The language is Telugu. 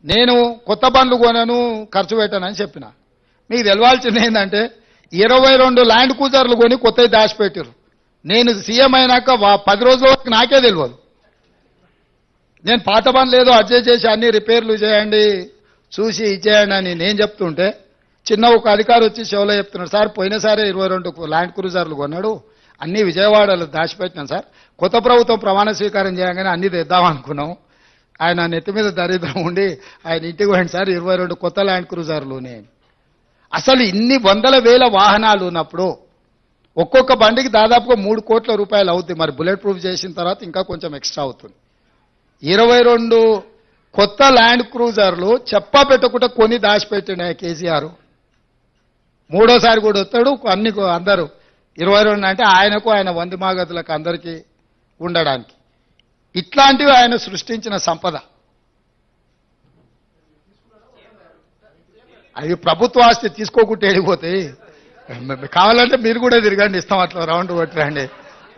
నేను కొత్త బండ్లు కొనను, ఖర్చు పెట్టానని చెప్పిన. మీకు తెలవాల్సింది ఏంటంటే 22 ల్యాండ్ క్రూజర్లు కొని కొత్తవి దాచిపెట్టారు. నేను సీఎం అయినాక 10 రోజుల వరకు నాకే తెలియదు. నేను పాత బండ్లు ఏదో అడ్జస్ట్ చేసి అన్ని రిపేర్లు చేయండి, చూసి ఇచ్చేయండి అని నేను చెప్తుంటే చిన్న ఒక అధికారి వచ్చి షోలో చెప్తున్నాడు, సార్ పోయినసారి 22 ల్యాండ్ క్రూజర్లు కొన్నాడు, అన్ని విజయవాడలో దాచిపెట్టినాం సార్, కొత్త ప్రభుత్వం ప్రమాణ స్వీకారం చేయగానే అన్ని తెద్దాం అనుకున్నాం, ఆయన నెత్తి మీద దరిద్రం ఉండి ఆయన ఇంటికి పోయింది సార్ 22 కొత్త ల్యాండ్ క్రూజర్లునే. అసలు ఇన్ని వందల వేల వాహనాలు ఉన్నప్పుడు ఒక్కొక్క బండికి దాదాపుగా 3 కోట్ల రూపాయలు అవుతుంది. మరి బుల్లెట్ ప్రూఫ్ చేసిన తర్వాత ఇంకా కొంచెం ఎక్స్ట్రా అవుతుంది. 22 కొత్త ల్యాండ్ క్రూజర్లు చెప్పా పెట్టకుండా కొని దాచిపెట్టిన కేసీఆర్ మూడోసారి కూడా వస్తాడు. అన్ని అందరూ 22 అంటే ఆయనకు ఆయన వంది మాగతులకు అందరికీ ఉండడానికి. ఇట్లాంటివి ఆయన సృష్టించిన సంపద. అది ప్రభుత్వ ఆస్తి తీసుకోకుంటే వెళ్ళిపోతాయి. కావాలంటే మీరు కూడా తిరగండి, ఇస్తాం అట్లా రౌండ్ కొట్టరండి.